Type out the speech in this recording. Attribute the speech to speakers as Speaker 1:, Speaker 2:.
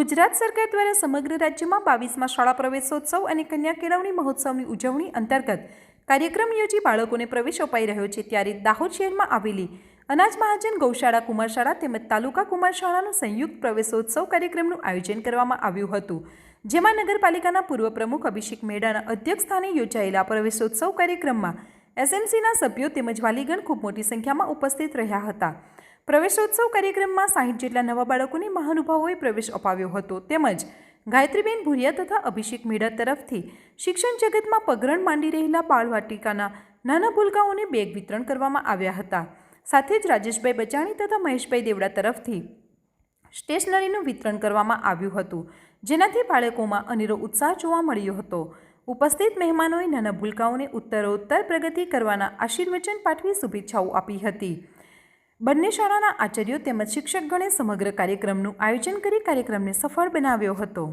Speaker 1: ગુજરાત સરકાર દ્વારા સમગ્ર રાજ્યમાં 22મા શાળા પ્રવેશોત્સવ અને કન્યા કેળવણી મહોત્સવની ઉજવણી અંતર્ગત કાર્યક્રમ યોજી બાળકોને પ્રવેશ અપાઈ રહ્યો છે। ત્યારે દાહોદ શહેરમાં આવેલી અનાજ મહાજન ગૌશાળા કુમારશાળા તેમજ તાલુકા કુમારશાળાનો સંયુક્ત પ્રવેશોત્સવ કાર્યક્રમનું આયોજન કરવામાં આવ્યું હતું, જેમાં નગરપાલિકાના પૂર્વ પ્રમુખ અભિષેક મેડાના અધ્યક્ષસ્થાને યોજાયેલા પ્રવેશોત્સવ કાર્યક્રમમાં એસએમસીના સભ્યો તેમજ વાલીગણ ખૂબ મોટી સંખ્યામાં ઉપસ્થિત રહ્યા હતા। પ્રવેશોત્સવ કાર્યક્રમમાં 60 જેટલા નવા બાળકોને મહાનુભાવોએ પ્રવેશ અપાવ્યો હતો તેમજ ગાયત્રીબેન ભુરિયા તથા અભિષેક મેડા તરફથી શિક્ષણ જગતમાં પગરણ માંડી રહેલા બાળવાટિકાના નાના ભૂલકાઓને બેગ વિતરણ કરવામાં આવ્યા હતા। સાથે જ રાજેશભાઈ બચાણી તથા મહેશભાઈ દેવડા તરફથી સ્ટેશનરીનું વિતરણ કરવામાં આવ્યું હતું, જેનાથી બાળકોમાં અનેરો ઉત્સાહ જોવા મળ્યો હતો। ઉપસ્થિત મહેમાનોએ નાના ભૂલકાઓને ઉત્તરોત્તર પ્રગતિ કરવાના આશીર્વચન પાઠવી શુભેચ્છાઓ આપી હતી। બંને શાળાના આચાર્યો તેમજ શિક્ષકગણે સમગ્ર કાર્યક્રમનું આયોજન કરી કાર્યક્રમને સફળ બનાવ્યો હતો।